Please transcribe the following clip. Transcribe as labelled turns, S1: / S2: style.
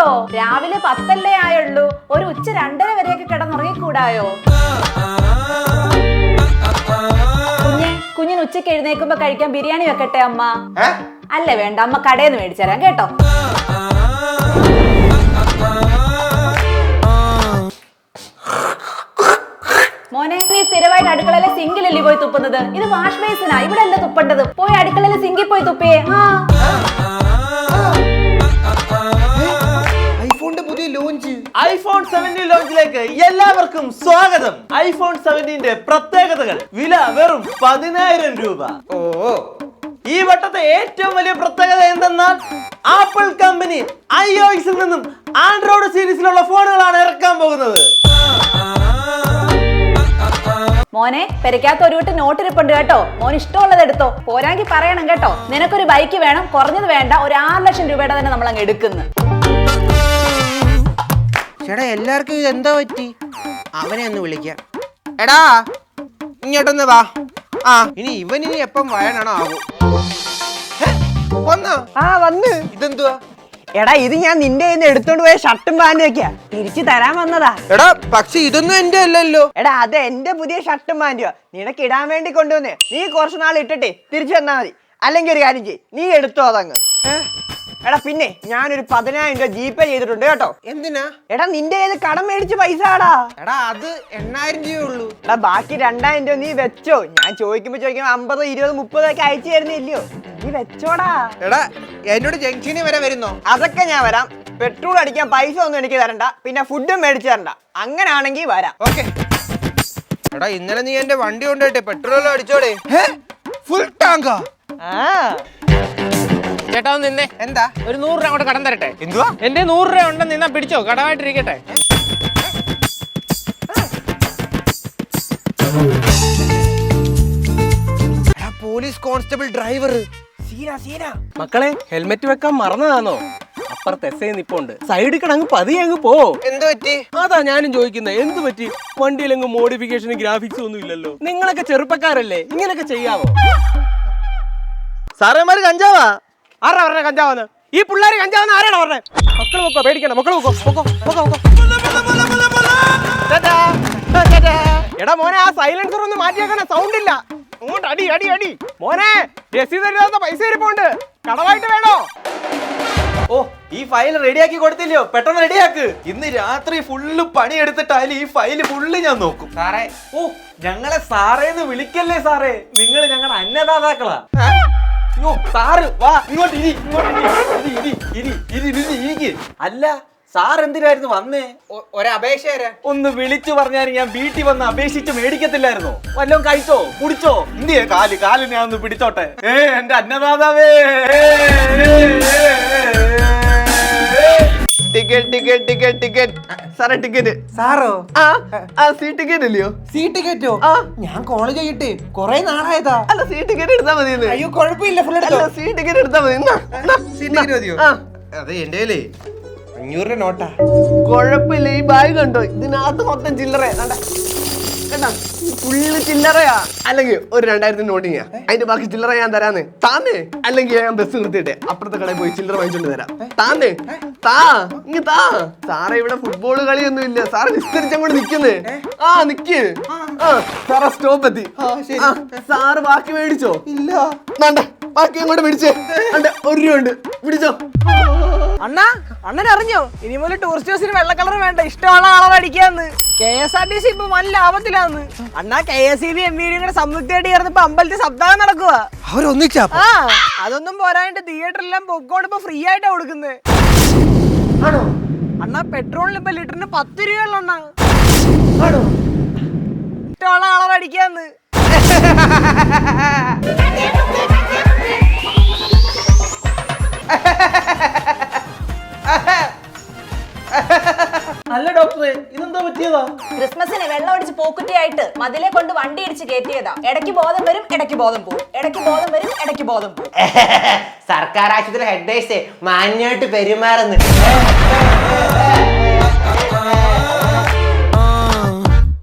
S1: അയ്യോ രാവിലെ 10 ആയുള്ളൂ. ഒരു ഉച്ച 2:30 വരെയൊക്കെ കിടന്നുറങ്ങിക്കൂടായോ? കുഞ്ഞിന് ഉച്ചക്ക് എഴുന്നേക്കുമ്പോ കഴിക്കാൻ ബിരിയാണി വെക്കട്ടെ അമ്മ? അല്ല വേണ്ട, അമ്മ കടയിൽ നിന്ന് മേടിച്ചു തരാം കേട്ടോ. മോനെ, നീ സ്ഥിരമായിട്ട് അടുക്കളയിലെ സിങ്കിലല്ലേ പോയി തുപ്പുന്നത്? ഇത് വാഷ് ബേസിനാ, ഇവിടെ അല്ല തുപ്പേണ്ടത്. പോയി അടുക്കളയിലെ സിങ്കിൽ പോയി തുപ്പിയേ.
S2: ഐഫോൺ 17 ലോഞ്ചിലേക്ക് എല്ലാവർക്കും സ്വാഗതം. ഐഫോൺ 17ന്റെ പ്രത്യേകതകൾ. വില വെറും 10,000 രൂപ. ഈ വട്ടത്തെ ഏറ്റവും വലിയ പ്രത്യേകത എന്തെന്നാൽ ആപ്പിൾ കമ്പനി iOS-ൽ നിന്നും ആൻഡ്രോയിഡ് സീരീസിലുള്ള ഫോണുകളാണ് ഇറക്കാൻ പോകുന്നത്.
S1: മോനെ, പെരക്കാത്ത ഒരു വീട്ട് നോട്ടിരിപ്പുണ്ട് കേട്ടോ. മോൻ ഇഷ്ടമുള്ളത് എടുത്തോ, പോരാങ്കി പറയണം കേട്ടോ. നിനക്കൊരു ബൈക്ക് വേണം, കുറഞ്ഞത് വേണ്ട, ഒരു 6 ലക്ഷം രൂപയുടെ തന്നെ നമ്മൾ അങ്ങ് എടുക്കുന്നു.
S3: ചേട്ടാ എല്ലാവർക്കും ഇത് എന്താ പറ്റി? അവനെ ഒന്ന് വിളിക്കാം. എടാ ഇങ്ങോട്ടൊന്ന് വാ. ഇനി ഇവനിനി എപ്പം വരാനാണോ ആകും? വന്ന് ഇതെന്തുവാ?
S4: എടാ ഇത് ഞാൻ നിന്റെ കയ്യിൽ നിന്ന് എടുത്തോണ്ട് പോയ ഷർട്ടും പാന്റും ഒക്കെയാ തിരിച്ചു തരാൻ വന്നതാ.
S3: എടാ പക്ഷെ ഇതൊന്നും എന്റെ അല്ലല്ലോ.
S4: എടാ അത് എന്റെ പുതിയ ഷർട്ടും പാന്റുവാ, നിനക്ക് ഇടാൻ വേണ്ടി കൊണ്ടുവന്നേ. നീ കുറച്ചു നാൾ ഇട്ടിട്ടേ തിരിച്ചു തന്നാ മതി. അല്ലെങ്കിൽ ഒരു കാര്യം ചെയ്യ്, നീ എടുത്തോ അതങ്ങ്. എടാ പിന്നെ ഞാനൊരു 10,000 രൂപ GPay ചെയ്തിട്ടുണ്ട് കേട്ടോ.
S3: എന്തിനാ?
S4: എടാ നിന്റെ കയ്യിൽ കടം മേടിച്ച പൈസ ആടാ.
S3: എടാ അത് 8,000 രൂപയുള്ളൂ.
S4: എടാ ബാക്കി 2,000 രൂപ നീ വെച്ചോ. ഞാൻ ചോദിക്കുമ്പോ 50, 20, 30 ഒക്കെ അയച്ചു തരുന്നില്ലയോ, നീ വെച്ചോടാ.
S3: എടാ എന്നോട് ജംഗ്ഷനിൽ വരെ വരുന്നോ?
S4: അതൊക്കെ ഞാൻ വരാം. പെട്രോൾ അടിക്കാൻ പൈസ ഒന്നും എനിക്ക് തരണ്ട, പിന്നെ ഫുഡും മേടിച്ചു തരണ്ട. അങ്ങനാണെങ്കിൽ വരാം.
S3: ഓക്കെ. എടാ ഇന്നലെ നീ എന്റെ വണ്ടി കൊണ്ടുപോയിട്ടെ പെട്രോൾ അടിച്ചോടെ? ഫുൾ ടാങ്കാ?
S5: ചേട്ടാ ഒന്ന് നിന്നേ.
S3: എന്താ?
S5: ഒരു 100 രൂപ അങ്ങോട്ട് കടം തരട്ടെ.
S3: എന്തുവാ?
S5: എന്റെ 100 രൂപ ഉണ്ടെന്ന് നിന്നാ പിടിച്ചോ, കടമായിട്ടിരിക്കട്ടെ.
S3: Police constable driver.
S6: മക്കളെ ഹെൽമെറ്റ് വെക്കാൻ മറന്നതാണോ? അപ്പുറത്ത് SI നിപ്പുണ്ട്, സൈഡിൽ കിടങ്ങ് പതിയെ അങ്ങ് പോ.
S3: എന്ത് പറ്റി?
S6: അതാ ഞാനും ചോദിക്കുന്നത്, എന്ത് പറ്റി? വണ്ടിയിലെങ്ങ് മോഡിഫിക്കേഷനും ഗ്രാഫിക്സും ഒന്നും ഇല്ലല്ലോ. നിങ്ങളൊക്കെ ചെറുപ്പക്കാരല്ലേ, ഇങ്ങനെയൊക്കെ ചെയ്യാവോ?
S2: സാറേമാര് കഞ്ചാവാ?
S6: ആരാ പറഞ്ഞ കഞ്ചാവെന്ന്? ഈ പിള്ളേര് കഞ്ചാവെന്ന് ആരാണ് പറഞ്ഞത്? മക്കള് നോക്കോ, പേടിക്കണ്ട, മക്കള് നോക്കോ. എടാ മോനെ, ആ സൈലൻസർ ഒന്ന് മാറ്റിയേക്കണ, സൗണ്ട് ഇല്ല. അങ്ങോട്ട് അടി അടി അടി. മോനെ രസീത് തരുന്ന പൈസ ഇരിപ്പുണ്ട്, കടമായിട്ട് വേണോ?
S2: ഈ ഫയൽ റെഡിയാക്കി കൊടുത്തില്ലയോ? പെട്ടെന്ന് റെഡിയാക്ക്. ഇന്ന് രാത്രി ഫുള്ള് പണിയെടുത്തിട്ടായാലും ഈ ഫയല് ഫുള്ള് ഞാൻ നോക്കും.
S3: സാറേ
S2: ഞങ്ങളെ സാറേന്ന് വിളിക്കല്ലേ സാറേ, നിങ്ങൾ ഞങ്ങളുടെ അന്നദാതാക്കളാ. സാറ് വാ ഇങ്ങോട്ട് ഇരിക്ക്. അല്ല സാർ എന്തിനായിരുന്നു വന്നേ?
S3: ഒരപേക്ഷ
S2: ഒന്ന് വിളിച്ചു പറഞ്ഞാൽ ഞാൻ വീട്ടിൽ വന്ന് അപേക്ഷിച്ച് മേടിക്കത്തില്ലായിരുന്നോ? വല്ലതും കഴിച്ചോ കുടിച്ചോ? ഇന്ത്യയെ കാല് ഞാൻ ഒന്ന് പിടിച്ചോട്ടെ. എന്റെ അന്നദാതാവേ.
S4: ടിക്കറ്റ് സാറേ, ടിക്കറ്റ്.
S3: സാറോ?
S4: സീ ടിക്കറ്റ് ഇല്ലയോ?
S3: സീ ടിക്കറ്റോ? ഞാൻ കോള് ചെയ്യട്ടെ, കൊറേ നാളായതാ.
S4: അല്ല സീ ടിക്കറ്റ് എടുത്താ മതി.
S3: അയ്യോ കുഴപ്പമില്ല, ഫുൾ എടുത്തോ.
S4: സീ ടിക്കറ്റ് എടുത്താ മതി.
S3: സീ ടിക്കറ്റ് മതിയോ? അതെ എന്റെ 500 രൂപ നോട്ടാ.
S4: കുഴപ്പമില്ല, ഈ ബാഗ് കണ്ടോ, ഇതിനകത്ത് മൊത്തം ചില്ലറ കേട്ടാ, ഫുള്ള് ചില്ലറയാ. അല്ലെങ്കിൽ ഒരു 2000 നോട്ടിങ്ങ, അതിന്റെ ബാക്കി ചില്ലറ ഞാൻ തരാന്ന്. താന്നേ, അല്ലെങ്കിൽ ഞാൻ ബസ് നിർത്തിയിട്ടെ അപ്പുറത്തെ കടയിൽ പോയി ചില്ലറ വാങ്ങിച്ചോണ്ട് തരാം. താന്നേ, ഇങ്ങ് താ. സാറേ ഇവിടെ ഫുട്ബോൾ കളിയൊന്നും ഇല്ല, സാറ് വിസ്തരിച്ചങ്ങോട്ട് നിക്കുന്നേ. നിക്ക്. സാറേ സ്റ്റോപ്പ് എത്തി. സാറ് ബാക്കി മേടിച്ചോ?
S3: ഇല്ല.
S4: ബാക്കി അങ്ങോട്ട് മേടിച്ചേ. 1 രൂപ ഉണ്ട്, പിടിച്ചോ. അണ്ണൻ അറിഞ്ഞോ, ഇനി മുതൽ ടൂറിസ്റ്റ് ബസ്സിന് വെള്ള കളർ വേണ്ട, ഇഷ്ടമുള്ള കളർ അടിക്കാന്ന്. KSRTC ഇപ്പൊ നല്ല ലാഭത്തിലാന്ന്. അണ്ണാ KSEB MVD കൂടെ സംയുക്തമായിട്ട് ചേർന്നിപ്പോ അമ്പലത്തിൽ സപ്താഹം നടക്കുക.
S3: അവരൊന്നിച്ചാ?
S4: അതൊന്നും പോരായിട്ട് തിയേറ്ററിലെല്ലാം പൊക്കോണ്ട് ഇപ്പൊ ഫ്രീ ആയിട്ടാ കൊടുക്കുന്നത്. അണ്ണാ പെട്രോളിന് ഇപ്പൊ ലിറ്ററിന് 10 രൂപയുള്ള ഇഷ്ടമുള്ള കളർ അടിക്കാന്ന്.
S2: അല്ല ഡോക്ടറെ, ഇതെന്താ പറ്റിയതാ?
S1: ക്രിസ്മസിന് വെള്ളം അടിച്ച് പോക്കുറ്റിയായിട്ട് മതിലെ കൊണ്ട് വണ്ടി ഇടിച്ച് കയറ്റിയതാ. ഇടയ്ക്ക് ബോധം വരും, ഇടയ്ക്ക് ബോധം പോകും, ഇടയ്ക്ക് ബോധം വരും, ഇടയ്ക്ക് ബോധം പോകും.
S3: സർക്കാർ ആശുപത്രി ഹെഡ് മാന്യമായിട്ട് പെരുമാറുന്നു.